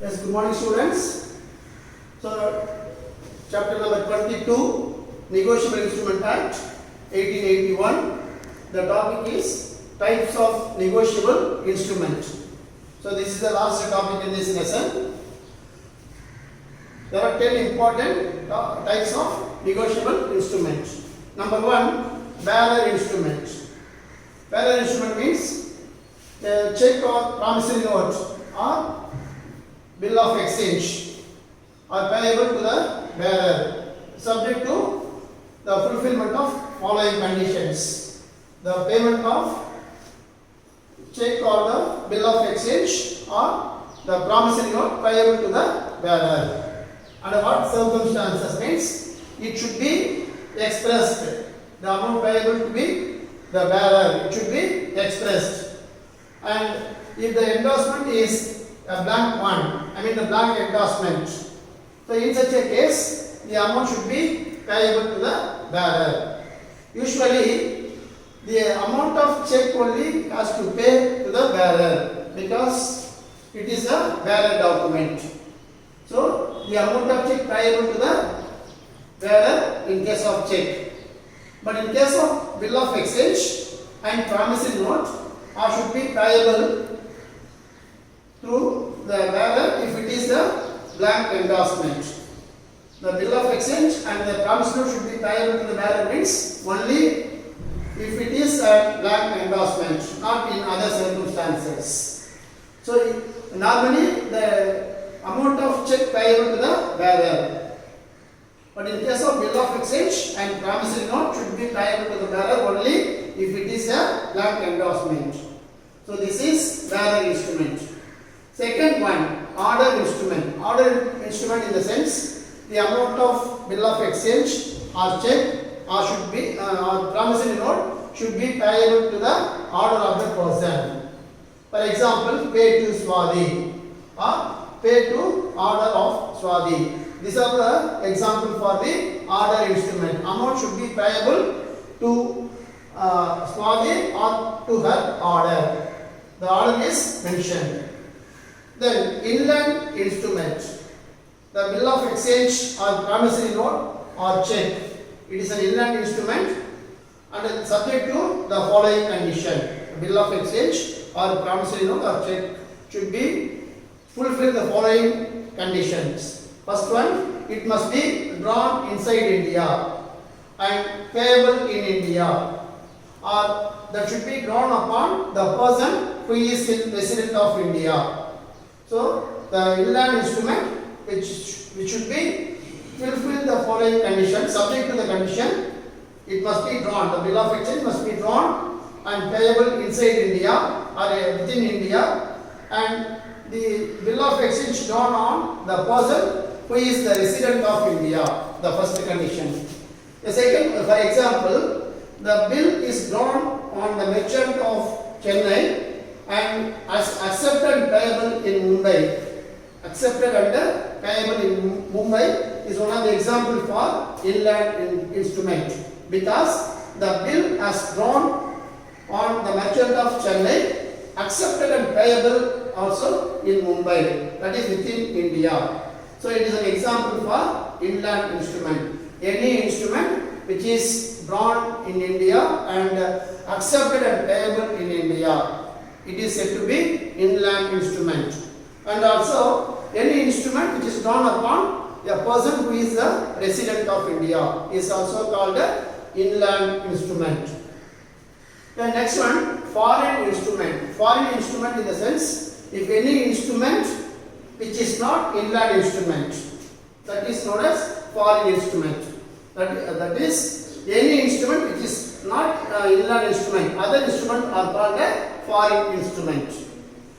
Yes, good morning students. So, chapter number 22, Negotiable Instrument Act 1881. The topic is types of negotiable instrument. So, this is the last topic in this lesson. There are 10 important types of negotiable instrument. Number 1, bearer instrument. Bearer instrument means a check or promissory note or bill of exchange are payable to the bearer subject to the fulfillment of following conditions: the payment of check or the bill of exchange or the promissory note payable to the bearer. Under what circumstances means it should be expressed, the amount payable to be the bearer, it should be expressed. And if the endorsement is a blank one, the blank endorsement, so in such a case the amount should be payable to the bearer. Usually the amount of check only has to pay to the bearer because it is a bearer document. So the amount of check payable to the bearer in case of check, but in case of bill of exchange and promissory note should be payable to the bearer if it is the blank endorsement. The bill of exchange and the promissory note should be payable to the bearer means only if it is a blank endorsement, not in other circumstances. So normally the amount of check payable to the bearer, but in case of bill of exchange and promissory note should be payable to the bearer only if it is a blank endorsement. So this is bearer instrument. Second one, order instrument. Order instrument in the sense the amount of bill of exchange or check or should be or promissory note should be payable to the order of the person. For example, pay to Swati or pay to order of Swati. These are the example for the order instrument. Amount should be payable to Swati or to her order. The order is mentioned. Then inland instrument, the bill of exchange or promissory note or check, it is an inland instrument and subject to the following condition: bill of exchange or promissory note or check should be fulfill the following conditions. First one, it must be drawn inside India and payable in India, or that should be drawn upon the person who is a resident of India. So the inland instrument which should be fulfill the following conditions. Subject to the condition, it must be drawn, the bill of exchange must be drawn and payable inside India or within India, and the bill of exchange drawn on the person who is the resident of India, the first condition. The second, for example, the bill is drawn on the merchant of Chennai and as accepted payable in Mumbai. Accepted and payable in Mumbai is one of the example for inland instrument because the bill has drawn on the merchant of Chennai, accepted and payable also in Mumbai, that is within India. So it is an example for inland instrument. Any instrument which is drawn in India and accepted and payable in India, it is said to be inland instrument. And also any instrument which is drawn upon a person who is a resident of India is also called an inland instrument. The next one, foreign instrument. Foreign instrument in the sense if any instrument which is not inland instrument, that is known as foreign instrument. That is any instrument which is not inland instrument. Other instruments are called a foreign instrument.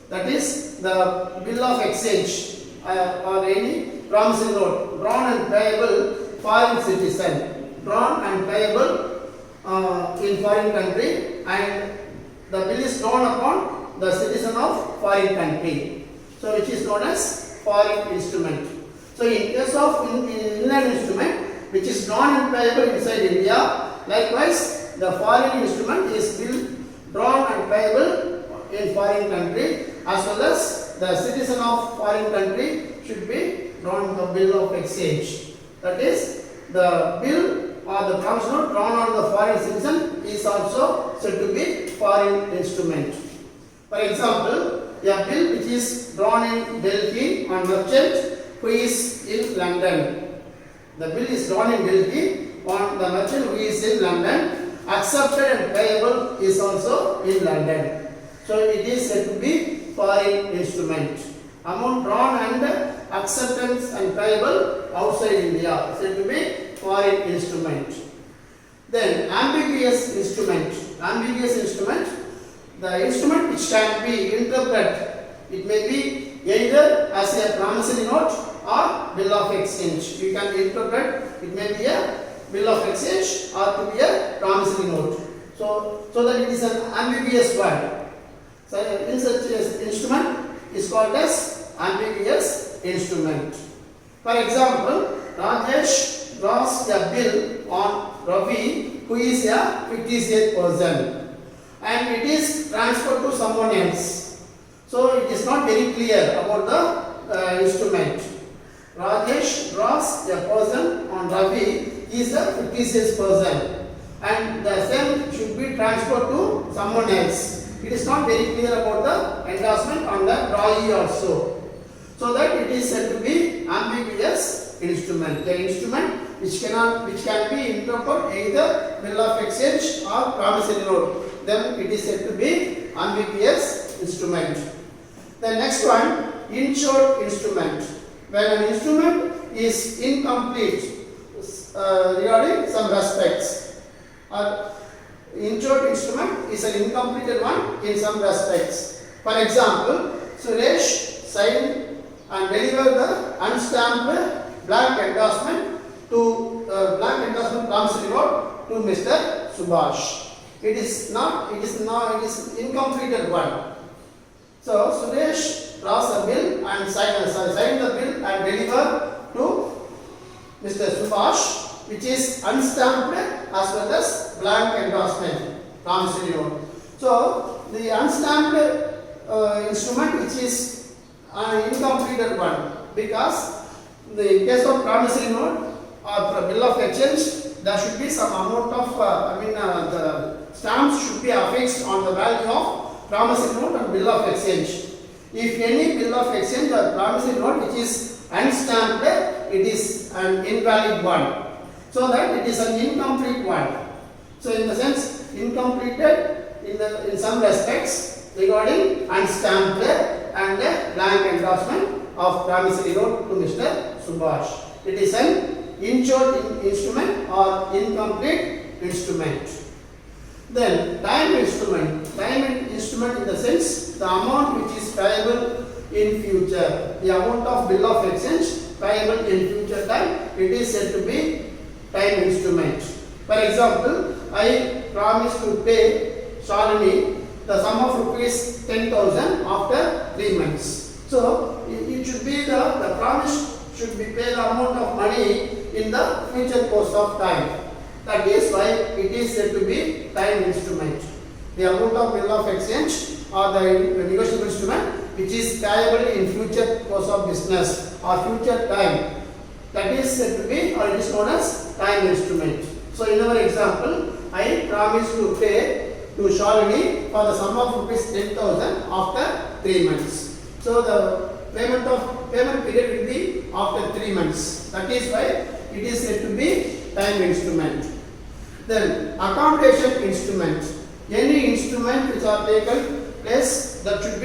That is the bill of exchange or any promissory note drawn and payable foreign citizen, drawn and payable in foreign country, and the bill is drawn upon the citizen of foreign country. So which is known as foreign instrument. So in case of inland instrument which is drawn and payable inside India, likewise the foreign instrument is bill drawn and payable in foreign country as well as the citizen of foreign country should be drawn the bill of exchange. That is, the bill or the promissory note drawn on the foreign citizen is also said to be foreign instrument. For example, a bill which is drawn in Delhi on merchant who is in London. The bill is drawn in Delhi on the merchant who is in London. Accepted and payable is also in London. So it is said to be foreign instrument. Amount drawn and acceptance and payable outside India is said to be foreign instrument. Then ambiguous instrument. Ambiguous instrument, the instrument which can be interpreted. It may be either as a promissory note or bill of exchange. You can interpret it may be a bill of exchange or to be a promissory note. So that it is an ambiguous word. So in such an instrument is called as ambiguous instrument. For example, Rajesh draws a bill on Ravi who is a fictitious person and it is transferred to someone else. So it is not very clear about the instrument. Rajesh draws a person on Ravi, he is a fictitious person and the same should be transferred to someone else. It is not very clear about the endorsement on the drawee also. So that it is said to be ambiguous instrument. The instrument which can be interpreted either bill of exchange or promissory note. Then it is said to be ambiguous instrument. The next one, insured instrument. When an instrument is incomplete regarding some respects, or insured instrument is an incompleted one in some respects. For example, Suresh signed and delivered the unstamped blank endorsement promissory note to Mr. Subhash. It is incompleted one. So Suresh draws a bill and signed the bill and delivered to Mr. Subhash, which is unstamped as well as blank endorsement promissory note. So the unstamped instrument which is an incompleted one, because the case of promissory note or bill of exchange, there should be some amount of the stamps should be affixed on the value of promissory note and bill of exchange. If any bill of exchange or promissory note which is unstamped, it is an invalid one. So that it is an incomplete one. So in the sense, incompleted in some respects regarding unstamped and blank endorsement of promissory note to Mr. Subhash. It is an insured instrument or incomplete instrument. Then time instrument. Time instrument in the sense the amount which is payable in future. The amount of bill of exchange payable in future time, it is said to be time instrument. For example, I promise to pay Shalini the sum of rupees 10,000 after 3 months. So it should be the promise should be paid the amount of money in the future course of time. That is why it is said to be time instrument. The amount of bill of exchange or the negotiable instrument which is payable in future course of business or future time, that is said to be or it is known as time instrument. So in our example, I promise to pay to Shalini for the sum of rupees 10,000 after 3 months. So the payment period will be after 3 months. That is why it is said to be time instrument. Then accommodation instrument. Any instrument which are taken place, there should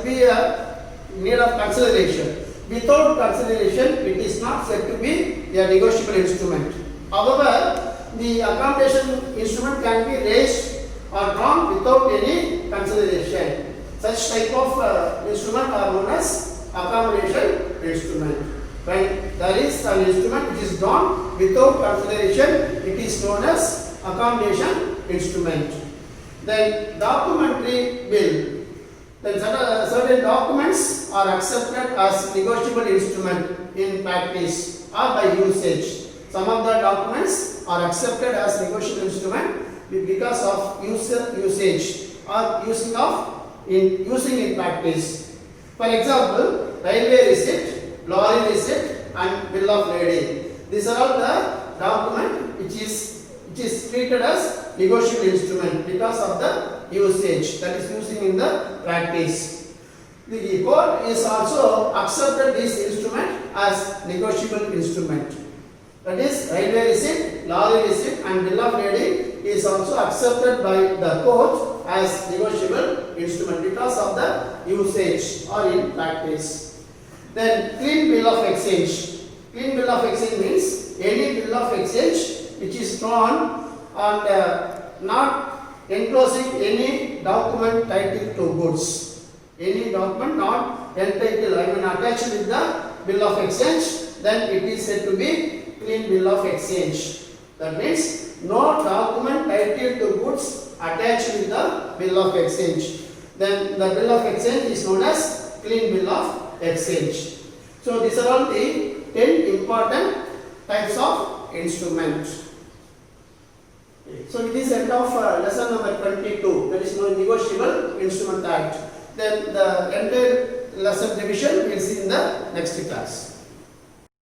be a need of consideration. Without consideration, it is not said to be a negotiable instrument. However, the accommodation instrument can be raised or drawn without any consideration. Such type of instrument are known as accommodation instrument. When there is an instrument which is drawn without consideration, it is known as accommodation instrument. Then documentary bill. Then certain documents are accepted as negotiable instrument in practice or by usage. Some of the documents are accepted as negotiable instrument because of usage or using in practice. For example, railway receipt, lorry receipt, and bill of lading. These are all the document which is treated as negotiable instrument because of the usage that is using in the practice. The court is also accepted this instrument as negotiable instrument. That is, railway receipt, lorry receipt, and bill of lading is also accepted by the court as negotiable instrument because of the usage or in practice. Then clean bill of exchange. Clean bill of exchange means any bill of exchange which is drawn and not enclosing any document titled to goods. Any document not entitled, attached with the bill of exchange, then it is said to be clean bill of exchange. That means no document titled to goods attached with the bill of exchange. Then the bill of exchange is known as clean bill of exchange. So these are all the 10 important types of instrument. So it is end of lesson number 22. That is no Negotiable Instrument Act. Then the entire lesson division we will see in the next class.